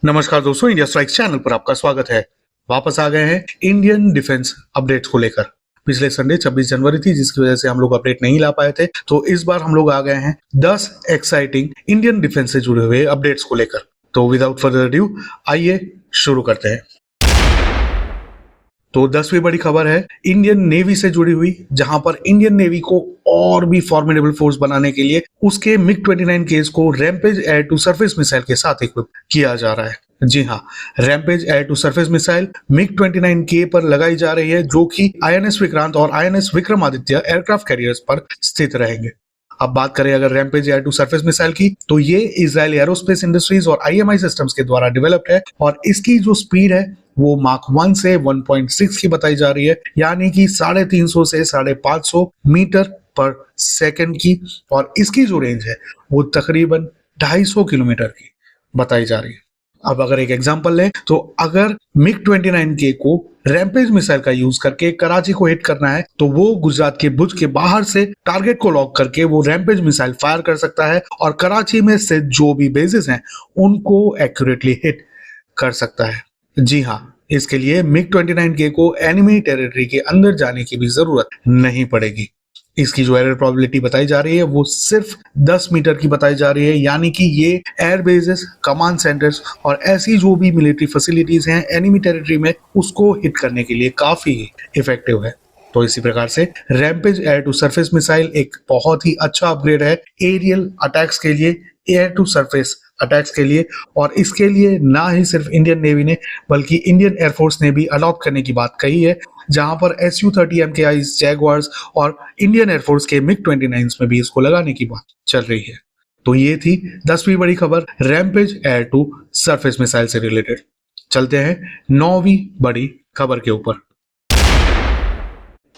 नमस्कार दोस्तों, India strikes channel पर आपका स्वागत है। वापस आ गए हैं इंडियन डिफेंस अपडेट्स को लेकर। पिछले संडे 26 जनवरी थी, जिसकी वजह से हम लोग अपडेट नहीं ला पाए थे। तो इस बार हम लोग आ गए हैं 10 एक्साइटिंग इंडियन डिफेंस से जुड़े हुए अपडेट्स को लेकर। तो विदाउट फर्दर अड्यू आइए शुरू करते हैं। तो 10वीं बड़ी खबर है इंडियन नेवी से जुड़ी हुई, जहां पर इंडियन नेवी को और भी फॉर्मिडेबल फोर्स बनाने के लिए उसके मिग 29 केस को Rampage air to surface missile के साथ इक्विप किया जा रहा है। जी हाँ, Rampage air to surface missile MiG 29 के पर लगाई जा रही है, जो कि आईएनएस विक्रांत और आईएनएस विक्रमादित्य एयरक्राफ्ट कैरियर्स पर स्थित रहेंगे। अब बात करें अगर Rampage air to surface missile की, तो ये इजराइल एरोस्पेस इंडस्ट्रीज और आईएमआई सिस्टम्स के द्वारा डेवलप्ड है और इसकी जो स्पीड है वो माक 1 से 1.6 की बताई जा रही है, यानी कि 350 से 550 मीटर पर सेकंड की। और इसकी जो रेंज है वो तकरीबन 250 किलोमीटर की बताई जा रही है। अब अगर एक एग्जांपल लें, तो अगर मिग 29 के को रैम्पेज मिसाइल का यूज करके कराची को हिट करना है, तो वो गुजरात के भुज के बाहर से टारगेट को लॉक करके वो रैम्पेज मिसाइल फायर कर सकता है और कराची में से जो भी बेसिस हैं उनको एक्यूरेटली हिट कर सकता है। जी हाँ, इसके लिए मिग 29 के को एनिमी टेरिटरी के अंदर जाने की भी जरूरत नहीं पड़ेगी। इसकी जो एरर प्रोबेबिलिटी बताई जा रही है वो सिर्फ 10 मीटर की बताई जा रही है, यानी कि ये एयर बेसेस, कमांड सेंटर्स और ऐसी जो भी मिलिट्री फैसिलिटीज हैं एनिमी टेरिटरी में, उसको हिट करने के लिए काफी इफेक्टिव है। तो इसी प्रकार से Rampage air to surface missile एक बहुत ही अच्छा अपग्रेड है एरियल अटैक्स के लिए, एयर टू सरफेस अटैक्स के लिए। और इसके लिए ना ही सिर्फ इंडियन नेवी ने बल्कि इंडियन एयरफोर्स ने भी अडॉप्ट करने की बात कही है, जहां पर Su-30 MKI जैगवार्स और इंडियन एयरफोर्स के मिग 29 में भी इसको लगाने की बात चल रही है। तो ये थी 10वीं बड़ी खबर Rampage air to surface missile से रिलेटेड। चलते हैं 9वीं बड़ी खबर के ऊपर।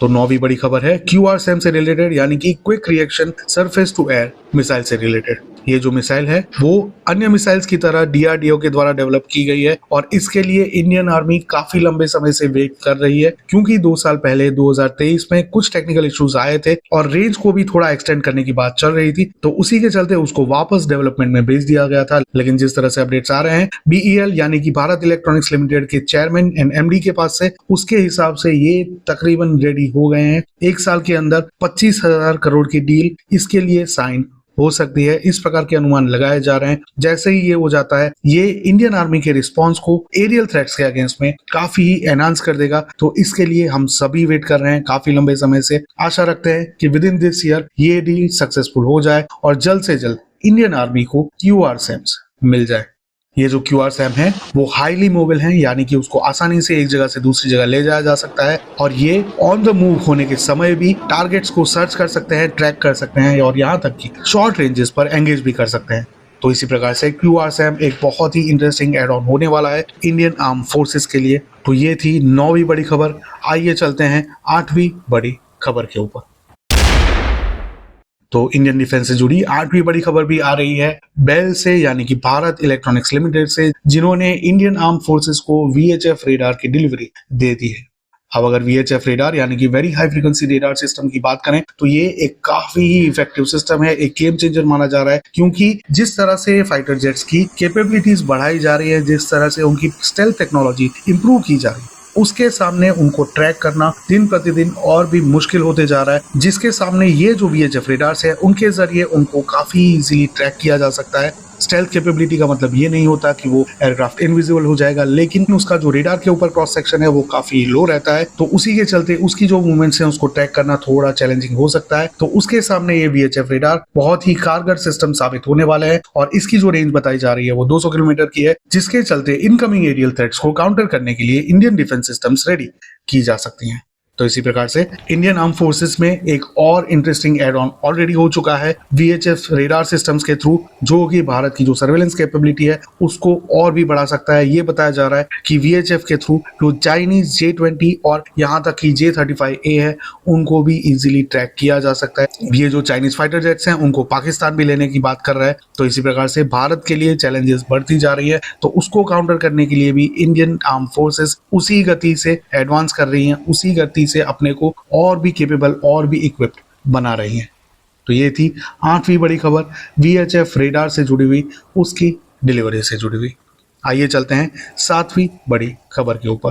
तो 9वीं बड़ी खबर है QRSAM से रिलेटेड, यानी कि quick reaction surface to air missile से रिलेटेड। ये जो मिसाइल है वो अन्य मिसाइल्स की तरह DRDO के द्वारा डेवलप की गई है और इसके लिए इंडियन आर्मी काफी लंबे समय से वेट कर रही है, क्योंकि 2 साल पहले 2023 में कुछ टेक्निकल इश्यूज आए थे और रेंज को भी थोड़ा एक्सटेंड करने की बात चल रही थी। तो उसी के चलते उसको वापस डेवलपमेंट में भेज दिया गया था। लेकिन जिस तरह से अपडेट्स आ रहे हैं BEL यानी कि भारत इलेक्ट्रॉनिक्स लिमिटेड के चेयरमैन एंड MD के पास से, उसके हिसाब से ये तकरीबन रेडी हो गए हैं। 1 साल के अंदर 25,000 करोड़ की डील इसके लिए साइन हो सकती है, इस प्रकार के अनुमान लगाए जा रहे हैं। जैसे ही ये हो जाता है, ये इंडियन आर्मी के रिस्पांस को एरियल थ्रेट्स के अगेंस्ट में काफी एनहांस कर देगा। तो इसके लिए हम सभी वेट कर रहे हैं काफी लंबे समय से। आशा रखते हैं कि विद इन दिस ईयर ये डील सक्सेसफुल हो जाए और जल्द से जल्द इंडियन आर्मी को QRSAMs मिल जाए। ये जो QRSAM है वो हाईली मोबाइल है, यानी कि उसको आसानी से एक जगह से दूसरी जगह ले जाया जा सकता है और ये ऑन द मूव होने के समय भी टारगेट्स को सर्च कर सकते हैं, ट्रैक कर सकते हैं और यहाँ तक कि शॉर्ट रेंजेस पर एंगेज भी कर सकते हैं। तो इसी प्रकार से QRSAM एक बहुत ही इंटरेस्टिंग एड ऑन होने वाला है इंडियन आर्म फोर्सेस के लिए। तो ये थी 9वीं बड़ी खबर। आइए चलते हैं 8वीं बड़ी खबर के ऊपर। तो इंडियन डिफेंस से जुड़ी 8वीं बड़ी खबर भी आ रही है बेल से, यानी कि भारत इलेक्ट्रॉनिक्स लिमिटेड से, जिन्होंने इंडियन आर्म फोर्सेस को VHF रेडार की डिलीवरी दे दी है। अब अगर VHF रेडार यानी कि very high frequency radar system की बात करें, तो ये एक काफी ही इफेक्टिव सिस्टम है, एक गेम चेंजर माना जा रहा है, क्योंकि जिस तरह से फाइटर जेट्स की कैपेबिलिटीज बढ़ाई जा रही है, जिस तरह से उनकी स्टेल्थ टेक्नोलॉजी इंप्रूव की जा रही है, उसके सामने उनको ट्रैक करना दिन प्रतिदिन और भी मुश्किल होते जा रहा है। जिसके सामने ये जो VHF रेडार्स है, उनके जरिए उनको काफी इजीली ट्रैक किया जा सकता है। स्टेल्थ कैपेबिलिटी का मतलब ये नहीं होता कि वो एयरक्राफ्ट इनविजिबल हो जाएगा, लेकिन उसका जो रेडार के ऊपर क्रॉस सेक्शन है वो काफी लो रहता है। तो उसी के चलते उसकी जो मूवमेंट्स हैं उसको ट्रैक करना थोड़ा चैलेंजिंग हो सकता है। तो उसके सामने ये VHF रेडार बहुत ही कारगर सिस्टम साबित होने वाला है और इसकी जो रेंज बताई जा रही है वो 200 किलोमीटर की है, जिसके चलते इनकमिंग एरियल थ्रेट्स को काउंटर करने के लिए इंडियन डिफेंस सिस्टम्स रेडी की जा सकती हैं। तो इसी प्रकार से इंडियन आर्म फोर्सेस में एक और इंटरेस्टिंग एड ऑन ऑलरेडी हो चुका है VHF रेडार सिस्टम्स के थ्रू, जो कि भारत की जो सर्वेलेंस कैपेबिलिटी है उसको और भी बढ़ा सकता है। ये बताया जा रहा है कि VHF के थ्रू जो चाइनीज J-20 और यहाँ तक कि J-35A है उनको भी इजीली ट्रैक किया जा सकता है। ये जो चाइनीज फाइटर जेट्स हैं उनको पाकिस्तान भी लेने की बात कर रहा है। तो इसी प्रकार से भारत के लिए चैलेंजेस बढ़ती जा रही है, तो उसको काउंटर करने के लिए भी इंडियन आर्म फोर्सेस उसी गति से एडवांस कर रही हैं, उसी गति से अपने को और भी कैपेबल और भी इक्विप्ड बना रही हैं। तो ये थी 8वीं बड़ी खबर VHF रेडार से जुड़ी हुई, उसकी डिलीवरी से जुड़ी हुई। आइए चलते हैं सातवीं बड़ी खबर के ऊपर।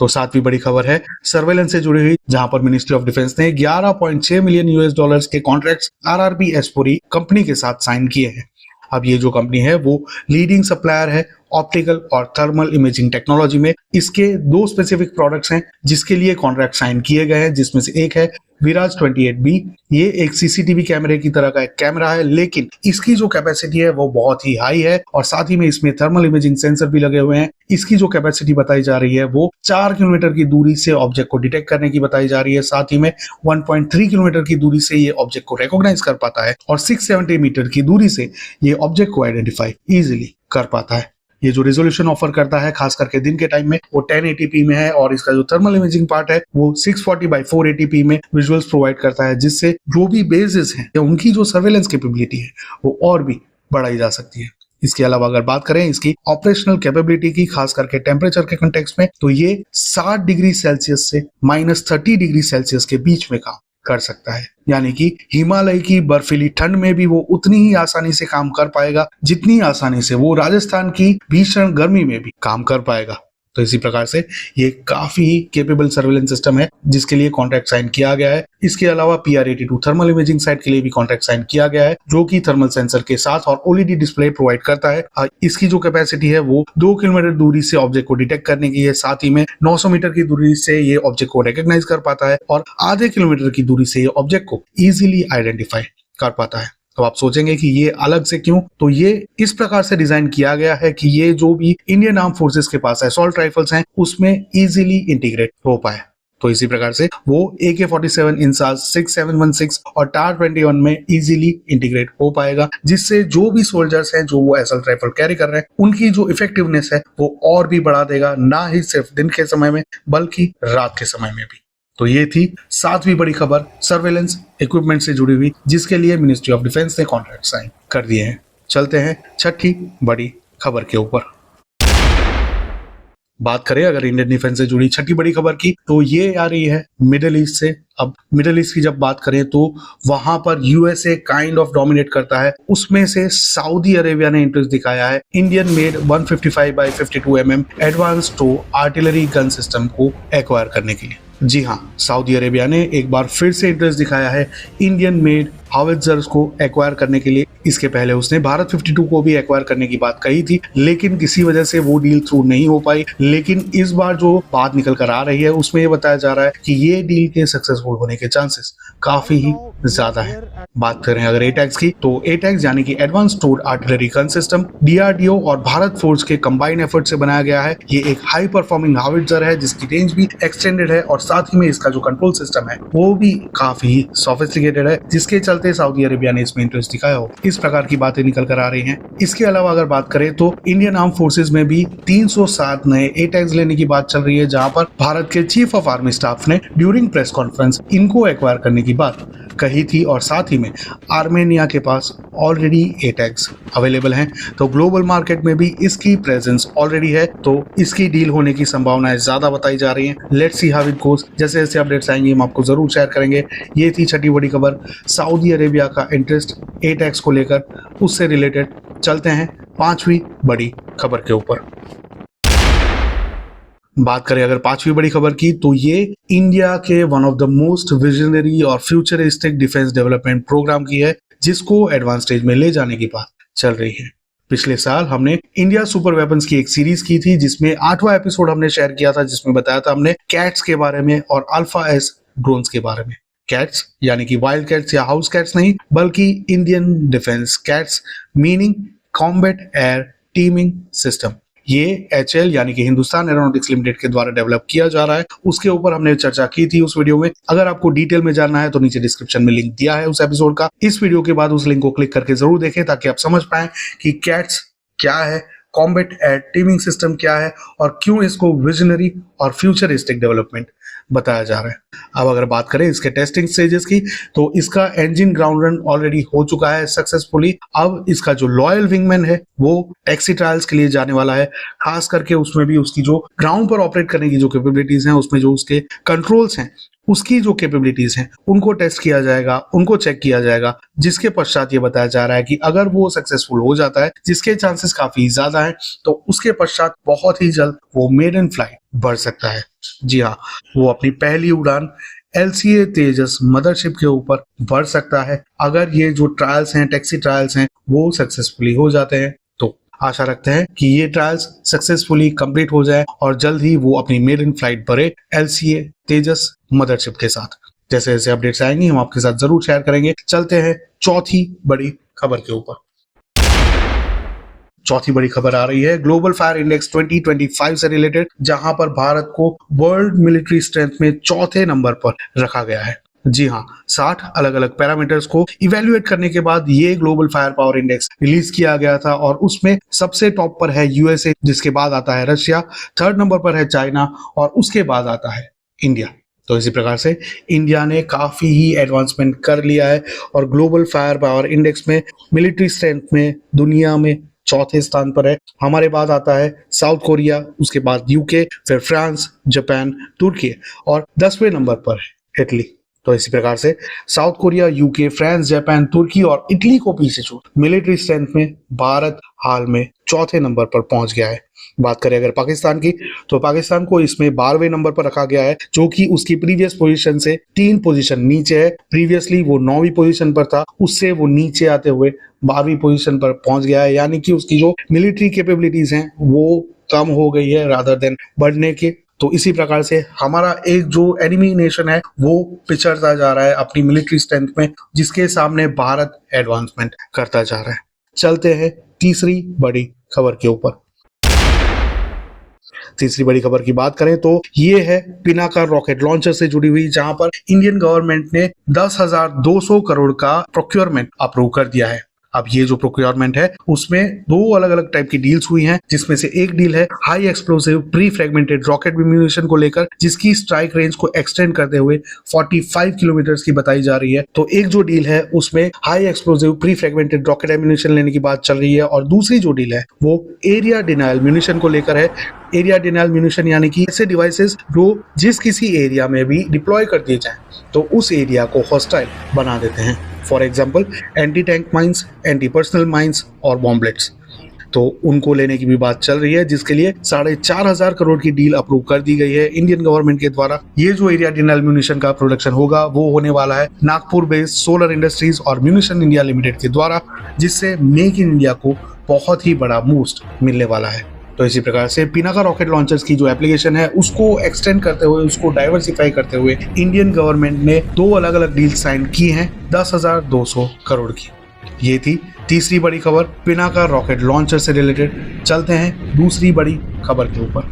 तो सातवीं बड़ी खबर है सर्वेलेंस से जुड़ी हुई, जहां पर मिनिस्ट्री ऑफ डिफेंस ने 11.6 मिलियन यूएस डॉलर्स के कॉन्ट्रैक्ट्स आरआरबी एस्पोरी कंपनी के साथ साइन किए हैं। अब ये जो कंपनी है वो लीडिंग सप्लायर है ऑप्टिकल और थर्मल इमेजिंग टेक्नोलॉजी में। इसके दो स्पेसिफिक प्रोडक्ट्स हैं जिसके लिए कॉन्ट्रैक्ट साइन किए गए हैं, जिसमें से एक है विराज 28B। ये एक सीसीटीवी कैमरे की तरह का एक कैमरा है, लेकिन इसकी जो कैपेसिटी है वो बहुत ही हाई है और साथ ही में इसमें थर्मल इमेजिंग सेंसर भी लगे हुए हैं। इसकी जो कैपेसिटी बताई जा रही है वो 4 किलोमीटर की दूरी से ऑब्जेक्ट को डिटेक्ट करने की बताई जा रही है। साथ ही में 1.3 किलोमीटर की दूरी से ये ऑब्जेक्ट को रिकॉग्नाइज कर पाता है और 670 मीटर की दूरी से ये ऑब्जेक्ट को आइडेंटिफाई इजिली कर पाता है। ये जो रेजोल्यूशन ऑफर करता है खास करके दिन के टाइम में वो 1080p में है और इसका जो थर्मल इमेजिंग पार्ट है वो 640x480p में विजुअल्स प्रोवाइड करता है, जिससे जो भी बेसेस हैं या उनकी जो सर्वेलेंस कैपेबिलिटी है वो और भी बढ़ाई जा सकती है। इसके अलावा अगर बात करें इसकी ऑपरेशनल कैपेबिलिटी की, खास करके टेम्परेचर के कंटेक्स्ट में, तो ये 60 डिग्री सेल्सियस से -30 डिग्री सेल्सियस के बीच में काम कर सकता है। यानी कि हिमालय की बर्फीली ठंड में भी वो उतनी ही आसानी से काम कर पाएगा जितनी आसानी से वो राजस्थान की भीषण गर्मी में भी काम कर पाएगा। तो इसी प्रकार से ये काफी ही केपेबल सर्वेलेंस सिस्टम है जिसके लिए कॉन्ट्रैक्ट साइन किया गया है। इसके अलावा PR82 थर्मल इमेजिंग साइट के लिए भी कॉन्ट्रैक्ट साइन किया गया है, जो कि थर्मल सेंसर के साथ और OLED डिस्प्ले प्रोवाइड करता है। इसकी जो कैपेसिटी है वो 2 किलोमीटर दूरी से ऑब्जेक्ट को डिटेक्ट करने की है। साथ ही में 900 मीटर की दूरी से ये ऑब्जेक्ट को रिकॉग्नाइज कर पाता है और आधे किलोमीटर की दूरी से ये ऑब्जेक्ट को इजिली आइडेंटिफाई कर पाता है। तो आप सोचेंगे कि ये अलग से क्यों, तो ये इस प्रकार से डिजाइन किया गया है कि ये जो भी इंडियन आर्म फोर्सेस के पास असॉल्ट राइफल्स हैं उसमें इजीली इंटीग्रेट हो पाए। तो इसी प्रकार से वो AK-47, इंसास 6716 और TAR-21 में इजीली इंटीग्रेट हो पाएगा, जिससे जो भी सोल्जर्स हैं जो वो असॉल्ट राइफल कैरी कर रहे हैं उनकी जो इफेक्टिवनेस है वो और भी बढ़ा देगा, ना ही सिर्फ दिन के समय में बल्कि रात के समय में भी। तो ये थी सातवीं बड़ी खबर सर्वेलेंस इक्विपमेंट से जुड़ी हुई, जिसके लिए मिनिस्ट्री ऑफ डिफेंस ने कॉन्ट्रैक्ट साइन कर दिए हैं। चलते हैं छठी बड़ी खबर के ऊपर। बात करें अगर इंडियन डिफेंस से जुड़ी छठी बड़ी खबर की, तो ये आ रही है मिडिल ईस्ट से। अब मिडिल ईस्ट की जब बात करें तो वहां पर USA काइंड ऑफ डोमिनेट करता है। उसमें से सऊदी अरेबिया ने इंटरेस्ट दिखाया है Indian made 155x52 mm advanced artillery gun system को एक्वायर करने के लिए। जी हाँ, सऊदी अरेबिया ने एक बार फिर से इंटरेस्ट दिखाया है इंडियन मेड हावित्जर्स को एक्वायर करने के लिए। इसके पहले उसने भारत 52 को भी एक्वायर करने की बात कही थी, लेकिन किसी वजह से वो डील थ्रू नहीं हो पाई। लेकिन इस बार जो बात निकल कर आ रही है उसमें ये बताया जा रहा है कि ये डील के सक्सेसफुल होने के चांसेस काफी ही ज्यादा है। बात करें अगर ATAGS की, तो ATAGS यानी कि एडवांस टोर्ड आर्टिलरी गन सिस्टम DRDO और भारत फोर्स के कंबाइंड एफर्ट से बनाया गया है। ये एक हाई परफॉर्मिंग हावित्जर है जिसकी रेंज भी एक्सटेंडेड है और साथ ही में इसका जो कंट्रोल सिस्टम है वो भी काफी सोफिस्टिकेटेड है, जिसके चलते सऊदी अरेबिया ने इसमें इंटरेस्ट दिखाया हो। इस प्रकार की बातें निकल कर आ रही हैं। इसके अलावा अगर बात करें तो इंडियन आर्म फोर्सेज में भी 307 नए ATAGS लेने की बात चल रही है, जहां पर भारत के चीफ ऑफ आर्मी स्टाफ ने ड्यूरिंग प्रेस कॉन्फ्रेंस इनको एक्वायर करने की बात कही थी। और साथ ही में आर्मेनिया के पास ऑलरेडी ATAGS अवेलेबल हैं, तो ग्लोबल मार्केट में भी इसकी प्रेजेंस ऑलरेडी है, तो इसकी डील होने की संभावनाएं ज्यादा बताई जा रही हैं। Let's see how it goes. जैसे जैसे अपडेट्स आएंगे हम आपको जरूर शेयर करेंगे। ये थी छठी बड़ी खबर, सऊदी अरेबिया का इंटरेस्ट ATAGS को लेकर। उससे रिलेटेड चलते हैं पांचवी बड़ी खबर के ऊपर। बात करें अगर पांचवी बड़ी खबर की, तो ये इंडिया के one of the most visionary और फ्यूचरिस्टिक डिफेंस डेवलपमेंट प्रोग्राम की है, जिसको एडवांस स्टेज में ले जाने की बात चल रही है। पिछले साल हमने इंडिया सुपर वेपन्स की एक सीरीज की थी, जिसमें 8वां एपिसोड हमने शेयर किया था, जिसमें बताया था हमने कैट्स के बारे में और अल्फा एस ड्रोन्स के बारे में। कैट्स यानी कि वाइल्ड कैट्स या हाउस कैट्स नहीं, बल्कि Indian defence cats, meaning combat air teeming system. ये HAL यानी कि हिंदुस्तान एरोनॉटिक्स लिमिटेड के द्वारा डेवलप किया जा रहा है। उसके ऊपर हमने चर्चा की थी उस वीडियो में। अगर आपको डिटेल में जानना है तो नीचे डिस्क्रिप्शन में लिंक दिया है उस एपिसोड का। इस वीडियो के बाद उस लिंक को क्लिक करके जरूर देखें, ताकि आप समझ पाएं कि कैट्स क्या है, कॉम्बैट एयर टीमिंग सिस्टम क्या है और क्यों इसको विजनरी और फ्यूचरिस्टिक डेवलपमेंट बताया जा रहा है। अब अगर बात करें इसके टेस्टिंग स्टेजेस की, तो इसका इंजन ग्राउंड रन ऑलरेडी हो चुका है सक्सेसफुली। अब इसका जो लॉयल विंगमैन है वो टैक्सी ट्रायल्स के लिए जाने वाला है। खास करके उसमें भी उसकी जो ग्राउंड पर ऑपरेट करने की जो कैपेबिलिटीज हैं, उसमें जो उसके कंट्रोल्स हैं उसकी जो कैपेबिलिटीज हैं उनको टेस्ट किया जाएगा, उनको चेक किया जाएगा, जिसके पश्चात ये बताया जा रहा है कि अगर वो सक्सेसफुल हो जाता है, जिसके चांसेस काफी ज्यादा हैं, तो उसके पश्चात बहुत ही जल्द वो मेडन फ्लाइट बढ़ सकता है। जी हाँ, वो अपनी पहली उड़ान LCA तेजस मदरशिप के ऊपर बढ़ सकता है अगर ये जो ट्रायल्स हैं, टैक्सी ट्रायल्स हैं, वो सक्सेसफुली हो जाते हैं। तो आशा रखते हैं कि ये ट्रायल्स सक्सेसफुली कंप्लीट हो जाए और जल्द ही वो अपनी मेडन फ्लाइट भरे LCA तेजस मदरशिप के साथ। जैसे जैसे अपडेट्स आएंगी हम आपके साथ जरूर शेयर करेंगे। चलते हैं चौथी बड़ी खबर के ऊपर। चौथी बड़ी खबर आ रही है ग्लोबल फायर इंडेक्स 2025 से रिलेटेड, जहां पर भारत को वर्ल्ड मिलिट्री स्ट्रेंथ में चौथे नंबर पर रखा गया है। जी हाँ, 60 अलग अलग पैरामीटर्स को इवेल्युएट करने के बाद ये global fire power index release किया गया था और उसमें सबसे टॉप पर है USA, जिसके बाद आता है रशिया, थर्ड नंबर पर है चाइना और उसके बाद आता है इंडिया। तो इसी प्रकार से इंडिया ने काफी ही एडवांसमेंट कर लिया है और ग्लोबल फायर पावर इंडेक्स में मिलिट्री स्ट्रेंथ में दुनिया में चौथे स्थान पर है। हमारे बाद आता है साउथ कोरिया, उसके बाद UK, फिर फ्रांस, जापान, तुर्की और 10वें नंबर पर है इटली। तो इसी प्रकार से South Korea, UK, France, Japan, तुर्की और इटली को पीछे छोड़ मिलिट्री स्ट्रेंथ में भारत हाल में चौथे नंबर पर पहुंच गया है। बात करें अगर पाकिस्तान की, तो पाकिस्तान को इसमें 12वें नंबर पर रखा गया है, जो कि उसकी प्रीवियस पोजीशन से 3 पोजीशन नीचे है। प्रीवियसली वो 9वीं पोजीशन पर था, उससे वो नीचे आते हुए 12वीं पोजीशन पर पहुंच गया है, यानी कि उसकी जो मिलिट्री कैपेबिलिटीज हैं वो कम हो गई है रादर देन बढ़ने के। तो इसी प्रकार से हमारा एक जो एनिमी नेशन है वो पिछड़ता जा रहा है अपनी मिलिट्री स्ट्रेंथ में, जिसके सामने भारत एडवांसमेंट करता जा रहा है। चलते हैं तीसरी बड़ी खबर के ऊपर। तीसरी बड़ी खबर की बात करें तो ये है पिनाका रॉकेट लॉन्चर से जुड़ी हुई, जहां पर इंडियन गवर्नमेंट ने 10,200 करोड़ का प्रोक्योरमेंट अप्रूव कर दिया है। अब ये जो प्रोक्योरमेंट है उसमें 2 अलग अलग टाइप की डील्स हुई हैं, जिसमें से एक डील है high explosive pre fragmented rocket munition को लेकर, जिसकी स्ट्राइक रेंज को एक्सटेंड करते हुए 45 किलोमीटर की बताई जा रही है। तो एक जो डील है उसमें high explosive pre fragmented rocket ammunition लेने की बात चल रही है और दूसरी जो डील है वो एरिया डिनायल म्यूनिशन को लेकर है। एरिया डिनायल म्यूनिशन यानी कि ऐसे डिवाइसेस जो जिस किसी एरिया में भी डिप्लॉय कर दिए जाएं तो उस एरिया को हॉस्टाइल बना देते हैं। For example anti tank mines, anti personal mines और बॉम्बलेट्स। तो उनको लेने की भी बात चल रही है, जिसके लिए 4,500 करोड़ की डील अप्रूव कर दी गई है इंडियन गवर्नमेंट के द्वारा। ये जो एरिया डिनायल म्यूनिशन का प्रोडक्शन होगा वो होने वाला है नागपुर बेस्ड सोलर इंडस्ट्रीज और म्यूनिशन इंडिया लिमिटेड के द्वारा, जिससे मेक इन इंडिया को बहुत ही बड़ा बूस्ट मिलने वाला है। तो इसी प्रकार से पिनाका रॉकेट लॉन्चर्स की जो एप्लीकेशन है उसको एक्सटेंड करते हुए, उसको डाइवर्सिफाई करते हुए इंडियन गवर्नमेंट ने 2 अलग अलग डील साइन की हैं 10,200 करोड़ की। ये थी तीसरी बड़ी खबर पिनाका रॉकेट लॉन्चर से रिलेटेड। चलते हैं दूसरी बड़ी खबर के ऊपर।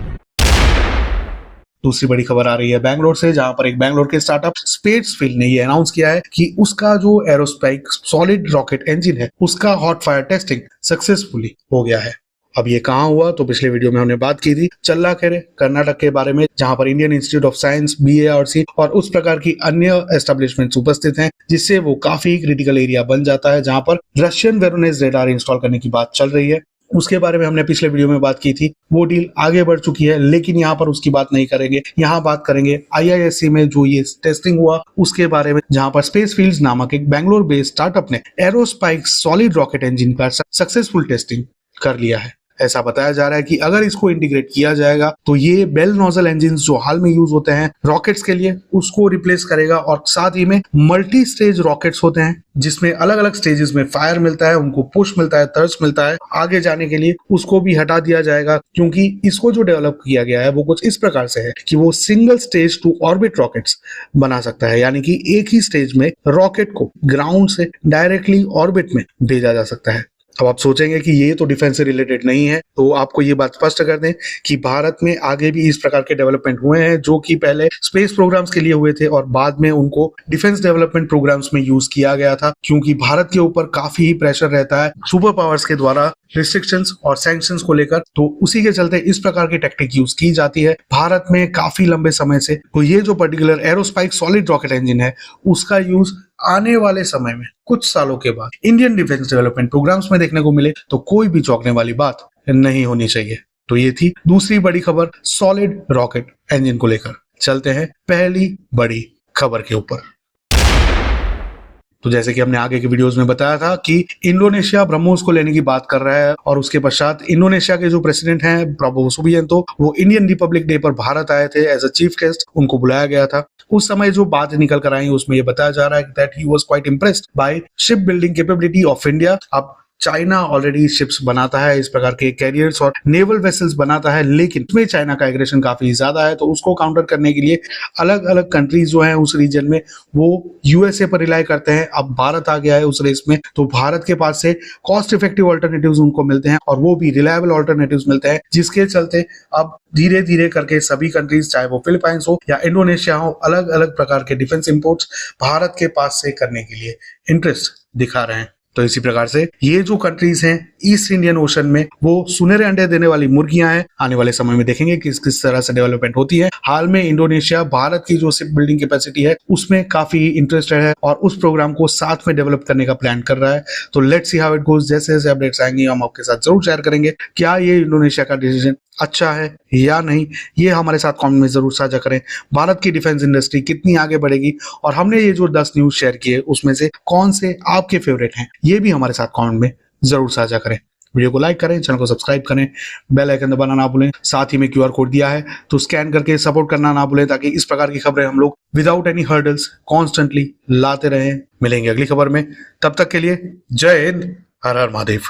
दूसरी बड़ी खबर आ रही है बैंगलोर से, जहां पर एक बैंगलोर के स्टार्टअप स्पेसफील्ड ने ये अनाउंस किया है कि उसका जो एरोस्पाइक सॉलिड रॉकेट इंजन है उसका हॉट फायर टेस्टिंग सक्सेसफुली हो गया है। अब ये कहाँ हुआ, तो पिछले वीडियो में हमने बात की थी चल्लाकेरे कर्नाटक के बारे में, जहां पर Indian institute of science, BARC और उस प्रकार की अन्य एस्टेब्लिशमेंट्स उपस्थित हैं, जिससे वो काफी क्रिटिकल एरिया बन जाता है, जहां पर रशियन वेरोनेज रेडार इंस्टॉल करने की बात चल रही है। उसके बारे में हमने पिछले वीडियो में बात की थी, वो डील आगे बढ़ चुकी है, लेकिन यहाँ पर उसकी बात नहीं करेंगे। यहाँ बात करेंगे IISc में जो ये टेस्टिंग हुआ उसके बारे में, जहां पर स्पेसफील्ड्स नामक एक बैंगलोर बेस्ड स्टार्टअप ने एरोस्पाइक सॉलिड रॉकेट इंजन का सक्सेसफुल टेस्टिंग कर लिया है। ऐसा बताया जा रहा है कि अगर इसको इंटीग्रेट किया जाएगा तो ये बेल नोजल इंजन जो हाल में यूज होते हैं रॉकेट्स के लिए उसको रिप्लेस करेगा, और साथ ही में मल्टी स्टेज रॉकेट्स होते हैं जिसमें अलग अलग स्टेजेस में फायर मिलता है, उनको पुश मिलता है, थर्स्ट मिलता है आगे जाने के लिए, उसको भी हटा दिया जाएगा, क्योंकि इसको जो डेवलप किया गया है वो कुछ इस प्रकार से है कि वो single stage to orbit rockets बना सकता है, यानी कि एक ही स्टेज में रॉकेट को ग्राउंड से डायरेक्टली ऑर्बिट में भेजा जा सकता है। अब आप सोचेंगे कि ये तो डिफेंस से रिलेटेड नहीं है, तो आपको ये बात स्पष्ट कर दें कि भारत में आगे भी इस प्रकार के डेवलपमेंट हुए हैं, जो कि पहले स्पेस प्रोग्राम्स के लिए हुए थे और बाद में उनको डिफेंस डेवलपमेंट प्रोग्राम्स में यूज किया गया था, क्योंकि भारत के ऊपर काफी ही प्रेशर रहता है सुपर पावर्स के द्वारा रिस्ट्रिक्शंस और सैंक्शंस को लेकर। तो उसी के चलते इस प्रकार की टेक्निक यूज की जाती है भारत में काफी लंबे समय से। तो ये जो पर्टिकुलर एरोस्पाइक सॉलिड रॉकेट इंजन है उसका यूज आने वाले समय में कुछ सालों के बाद इंडियन डिफेंस डेवलपमेंट प्रोग्राम्स में देखने को मिले तो कोई भी चौंकने वाली बात नहीं होनी चाहिए। तो ये थी दूसरी बड़ी खबर सॉलिड रॉकेट इंजन को लेकर। चलते हैं पहली बड़ी खबर के ऊपर। तो जैसे कि हमने आगे के वीडियोस में बताया था कि इंडोनेशिया ब्रह्मोस को लेने की बात कर रहा है और उसके पश्चात इंडोनेशिया के जो प्रेसिडेंट हैं प्रबोवो सुबियांतो वो इंडियन रिपब्लिक डे पर भारत आए थे एज अ चीफ गेस्ट, उनको बुलाया गया था। उस समय जो बात निकल कर आई उसमें ये बताया जा रहा है that he was quite impressed by ship building capability of India. अब चाइना ऑलरेडी शिप्स बनाता है, इस प्रकार के कैरियर्स और नेवल वेसल्स बनाता है, लेकिन उसमें चाइना का एग्रेशन काफी ज्यादा है, तो उसको काउंटर करने के लिए अलग अलग कंट्रीज जो हैं उस रीजन में वो यूएसए पर रिलाई करते हैं। अब भारत आ गया है उस रेस में, तो भारत के पास से कॉस्ट इफेक्टिव ऑल्टरनेटिव्स उनको मिलते हैं और वो भी रिलायबल ऑल्टरनेटिव्स मिलते हैं, जिसके चलते अब धीरे धीरे करके सभी कंट्रीज चाहे वो फिलीपाइंस हो या इंडोनेशिया हो अलग अलग प्रकार के डिफेंस इंपोर्ट्स भारत के पास से करने के लिए इंटरेस्ट दिखा रहे हैं। तो इसी प्रकार से ये जो कंट्रीज हैं ईस्ट इंडियन ओशन में वो सुनहरे अंडे देने वाली मुर्गियां हैं। आने वाले समय में देखेंगे किस किस तरह से डेवलपमेंट होती है। हाल में इंडोनेशिया भारत की जो शिप बिल्डिंग कैपेसिटी है उसमें काफी इंटरेस्टेड है और उस प्रोग्राम को साथ में डेवलप करने का प्लान कर रहा है। तो let's see how it goes. जैसे जैसे अपडेट्स आएंगे हम आपके साथ जरूर शेयर करेंगे। क्या ये इंडोनेशिया का डिसीजन अच्छा है या नहीं, ये हमारे साथ कमेंट में जरूर साझा करें। भारत की डिफेंस इंडस्ट्री कितनी आगे बढ़ेगी और हमने ये जो 10 न्यूज शेयर किए उसमें से कौन से आपके फेवरेट हैं, ये भी हमारे साथ कमेंट में जरूर साझा करें। वीडियो को लाइक करें, चैनल को सब्सक्राइब करें, बेल आइकन दबाना ना भूलें। साथ ही में क्यूआर कोड दिया है तो स्कैन करके सपोर्ट करना ना भूलें, ताकि इस प्रकार की खबरें हम लोग विदाउट एनी हर्डल्स कॉन्स्टेंटली लाते रहें। मिलेंगे अगली खबर में, तब तक के लिए जय हिंद, हर हर महादेव।